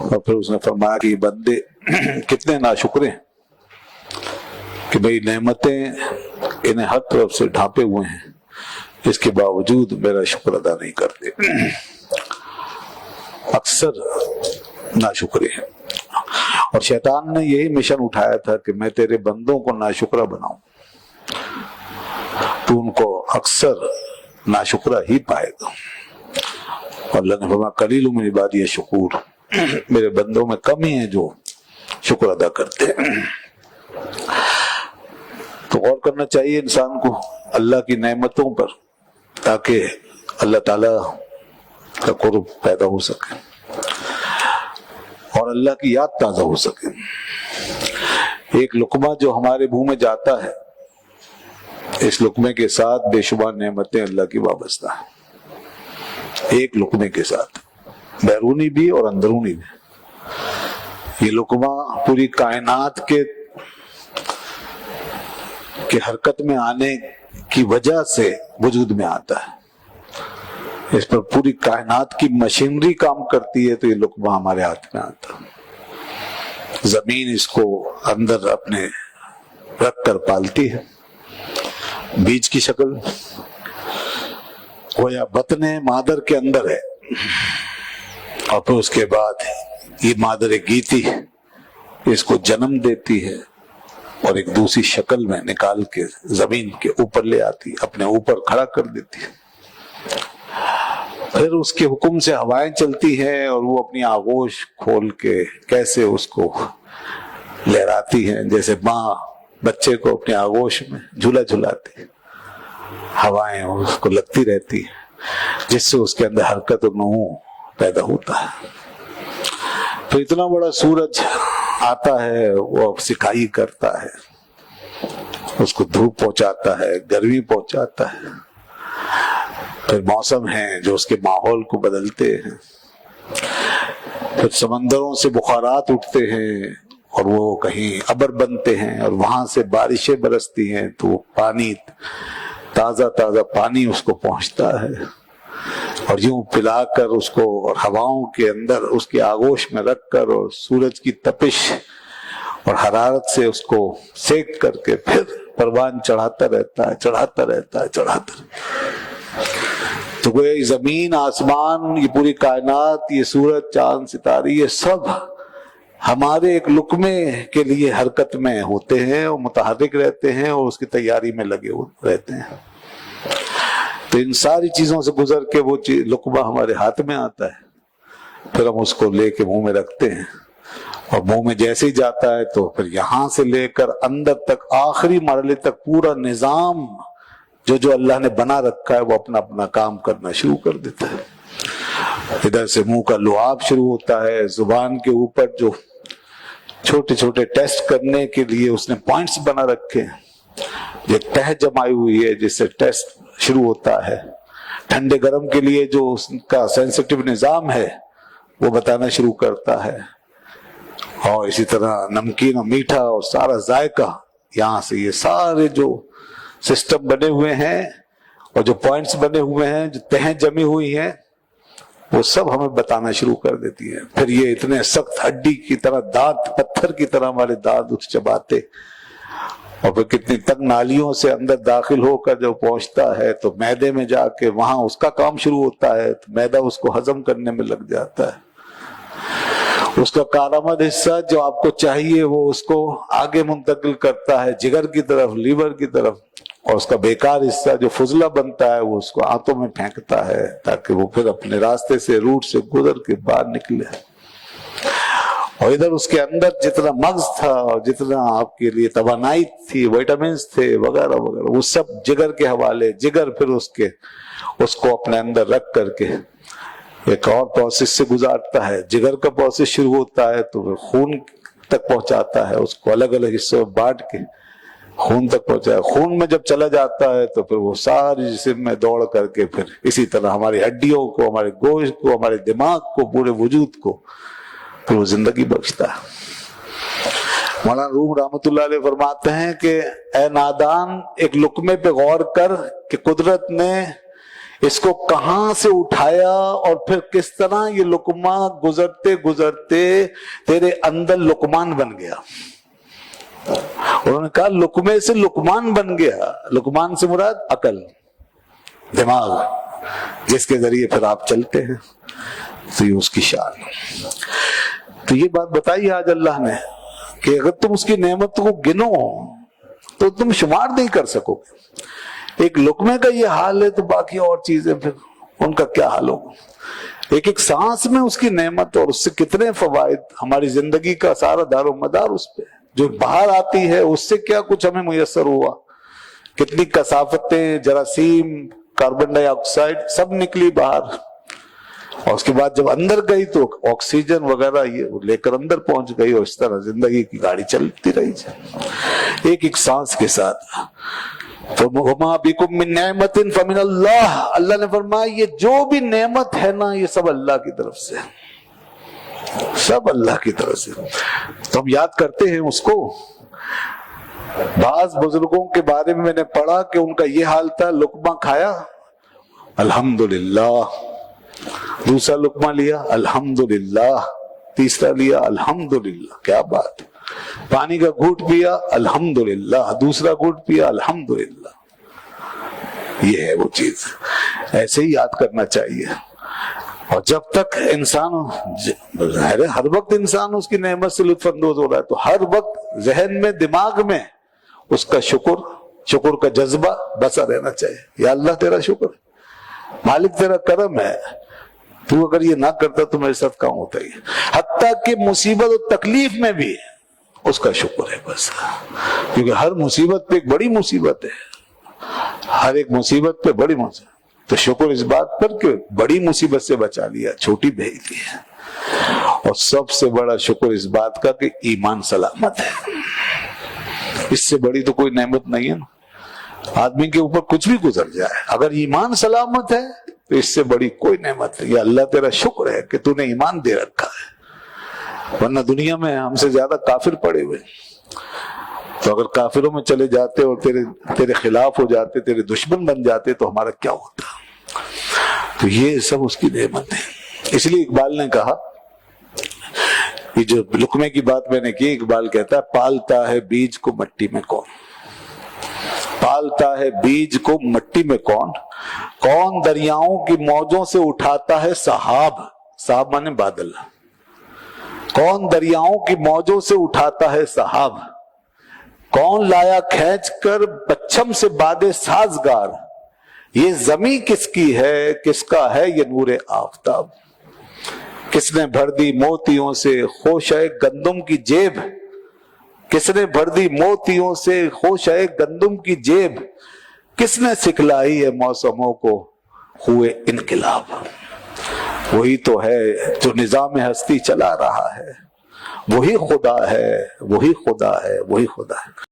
और फिर उसने फरमाया कि बंदे कितने नाशुक्र हैं कि भाई नेमतें इन्हें हर तरफ से ढांपे हुए हैं, इसके बावजूद मेरा शुक्र अदा नहीं करते। अक्सर नाशुक्रे हैं। और शैतान ने यही मिशन उठाया था कि मैं तेरे बंदों को नाशुक्रा बनाऊं, तू उनको अक्सर नाशुक्रा ही पाएगा। और अल्लाह ने फरमाया कलीलुम मिन इबादी शुकूर, मेरे बंदों में कम ही है जो शुक्र अदा करते हैं। तो गौर करना चाहिए इंसान को अल्लाह की नेमतों पर, ताकि अल्लाह ताला का कुर्ब पैदा हो सके और अल्लाह की याद ताजा हो सके। एक लुकमा जो हमारे मुंह में जाता है, इस लुकमे के साथ बेशुमार नेमतें अल्लाह की वाबस्ता है। एक लुकमे के साथ, बैरूनी भी और अंदरूनी भी। ये लुकमा पूरी कायनात के हरकत में आने की वजह से वजूद में आता है। इस पर पूरी कायनात की मशीनरी काम करती है, तो ये लुकमा हमारे हाथ में आता है। जमीन इसको अंदर अपने रख कर पालती है, बीज की शक्ल गोया बतने मादर के अंदर है, और फिर उसके बाद ये मादर गीती इसको जन्म देती है और एक दूसरी शक्ल में निकाल के जमीन के ऊपर ले आती है, अपने ऊपर खड़ा कर देती है। फिर उसके हुक्म से हवाएं चलती हैं और वो अपनी आगोश खोल के कैसे उसको लहराती है, जैसे माँ बच्चे को अपने आगोश में झूला झुलाती है। हवाएं उसको लगती रहती है, जिससे उसके अंदर हरकत और नमू पैदा होता है। तो इतना बड़ा सूरज आता है, वो अब सिकाई करता है, उसको धूप पहुंचाता है, गर्मी पहुंचाता है। फिर मौसम है जो उसके माहौल को बदलते हैं। फिर समंदरों से बुखारात उठते हैं और वो कहीं अबर बनते हैं और वहां से बारिशें बरसती हैं, तो पानी ताजा ताजा पानी उसको पहुंचता है और यूं पिलाकर उसको और हवाओं के अंदर उसके आगोश में रखकर और सूरज की तपिश और हरारत से उसको सेक करके फिर परवान चढ़ाता रहता है, चढ़ाता रहता है, चढ़ाता रहता है। तो ये जमीन आसमान, ये पूरी कायनात, ये सूरज चांद सितारे, ये सब हमारे एक लुकमे के लिए हरकत में होते हैं और मुतहर्रिक रहते हैं और उसकी तैयारी में लगे रहते हैं। तो इन सारी चीजों से गुजर के वो लुकमा हमारे हाथ में आता है, फिर हम उसको लेके मुंह में रखते हैं और मुंह में जैसे ही जाता है तो फिर यहां से लेकर अंदर तक आखिरी मरहले तक पूरा निजाम जो अल्लाह ने बना रखा है वो अपना अपना काम करना शुरू कर देता है। इधर से मुंह का लुआब शुरू होता है, जुबान के ऊपर जो छोटे छोटे टेस्ट करने के लिए उसने पॉइंट्स बना रखे हैं, ये तह जमाई हुई है जिससे टेस्ट शुरू होता है। ठंडे गर्म के लिए जो उसका सेंसिटिव निजाम है वो बताना शुरू करता है, और इसी तरह नमकीन और मीठा और सारा जायका, यहाँ से ये सारे जो सिस्टम बने हुए हैं और जो पॉइंट्स बने हुए हैं, जो तह जमी हुई हैं, वो सब हमें बताना शुरू कर देती है। फिर ये इतने सख्त हड्डी की तरह दांत, पत्थर की तरह हमारे दांत उस चबाते, और फिर कितनी तंग नालियों से अंदर दाखिल होकर जो पहुंचता है तो मैदे में जाके वहां उसका काम शुरू होता है, तो मैदा उसको हजम करने में लग जाता है। उसका कारामद हिस्सा जो आपको चाहिए वो उसको आगे मुंतकिल करता है जिगर की तरफ, लीवर की तरफ, और उसका बेकार हिस्सा जो फुजला बनता है वो उसको आंतों में फेंकता है ताकि वो फिर अपने रास्ते से, रूट से गुजर के बाहर निकले। और इधर उसके अंदर जितना मग्ज था और जितना आपके लिए तवानाई थी, विटामिन्स थे वगैरह वगैरह, वो सब जिगर के हवाले, जिगर फिर उसको अपने अंदर रख करके एक और प्रोसेस से गुजारता है। जिगर का प्रोसेस शुरू होता है तो फिर खून तक पहुंचाता है, उसको अलग अलग हिस्सों में बांट के खून तक पहुंचाया। खून में जब चला जाता है तो फिर वो सारी जिस्म में दौड़ करके फिर इसी तरह हमारी हड्डियों को, हमारे गोश्त को, हमारे दिमाग को, पूरे वजूद को फिर वो जिंदगी बख्शता है। मौलाना रूम रहमतुल्लाह अलैह फरमाते हैं कि ए नादान, एक लुकमे पे गौर कर कि कुदरत ने اس کو کہاں سے اٹھایا اور پھر کس طرح یہ لقمہ گزرتے گزرتے تیرے اندر لقمان بن گیا. انہوں نے کہا لقمے سے لقمان بن گیا. لقمان سے مراد عقل، دماغ، جس کے ذریعے پھر آپ چلتے ہیں. تو یہ اس کی شان. تو یہ بات بتائی آج اللہ نے کہ اگر تم اس کی نعمت کو گنو تو تم شمار نہیں کر سکو گے. ایک لقمے کا یہ حال ہے تو باقی اور چیزیں پھر ان کا کیا حال ہوگا. ایک ایک سانس میں اس کی نعمت اور اس سے کتنے فوائد. ہماری زندگی کا سارا دار و مدار اس پہ. جو باہر آتی ہے اس سے کیا کچھ ہمیں میسر ہوا. کتنی کثافتیں، جراثیم، کاربن ڈائی آکسائڈ سب نکلی باہر. اور اس کے بعد جب اندر گئی تو آکسیجن وغیرہ یہ لے کر اندر پہنچ گئی اور اس طرح زندگی کی گاڑی چلتی رہی ایک ایک سانس کے ساتھ. وَمَا بِكُم مِّن نِّعْمَةٍ فَمِنَ اللَّهِ. اللہ نے فرمایا یہ جو بھی نعمت ہے نا یہ سب اللہ کی طرف سے، سب اللہ کی طرف سے. تو ہم یاد کرتے ہیں اس کو. بعض بزرگوں کے بارے میں نے پڑھا کہ ان کا یہ حال تھا، لقمہ کھایا الحمدللہ، دوسرا لقمہ لیا الحمدللہ، تیسرا لیا الحمدللہ. کیا بات. پانی کا گھونٹ پیا الحمدللہ، دوسرا گھونٹ پیا الحمدللہ. یہ ہے وہ چیز. ایسے ہی یاد کرنا چاہیے. اور جب تک انسان ہر وقت انسان اس کی نعمت سے لطف اندوز ہو رہا ہے تو ہر وقت ذہن میں، دماغ میں اس کا شکر کا جذبہ بسا رہنا چاہیے. یا اللہ تیرا شکر ہے، مالک تیرا کرم ہے، تو اگر یہ نہ کرتا تو میرے ساتھ کام ہوتا ہی. حتیٰ کہ مصیبت اور تکلیف میں بھی اس کا شکر ہے بس. کیونکہ ہر مصیبت پہ ایک بڑی مصیبت ہے، ہر ایک مصیبت پہ بڑی مصیبت. تو شکر اس بات پر کہ بڑی مصیبت سے بچا لیا، چھوٹی بھیج دی ہے. اور سب سے بڑا شکر اس بات کا کہ ایمان سلامت ہے. اس سے بڑی تو کوئی نعمت نہیں ہے نا. آدمی کے اوپر کچھ بھی گزر جائے، اگر ایمان سلامت ہے تو اس سے بڑی کوئی نعمت نہیں. یہ اللہ تیرا شکر ہے کہ تو نے ایمان دے رکھا ہے. ورنہ دنیا میں ہم سے زیادہ کافر پڑے ہوئے. تو اگر کافروں میں چلے جاتے اور تیرے خلاف ہو جاتے، تیرے دشمن بن جاتے تو ہمارا کیا ہوتا. تو یہ سب اس کی نعمت ہے. اس لیے اقبال نے کہا، یہ جو لقمے کی بات میں نے کی، اقبال کہتا ہے پالتا ہے بیج کو مٹی میں کون، پالتا ہے بیج کو مٹی میں کون، کون دریاؤں کی موجوں سے اٹھاتا ہے سحاب. سحاب مانے بادل. کون دریاؤں کی موجوں سے اٹھاتا ہے سحاب، کون لایا کھینچ کر پچھم سے بادے سازگار. یہ زمیں کس کی ہے، کس کا ہے یہ نور آفتاب. کس نے بھر دی موتیوں سے خوشہ گندم کی جیب، کس نے بھر دی موتیوں سے خوشہ گندم کی جیب. کس نے سکھلائی ہے موسموں کو ہوئے انقلاب. وہی تو ہے جو نظام ہستی چلا رہا ہے، وہی خدا ہے، وہی خدا ہے، وہی خدا ہے.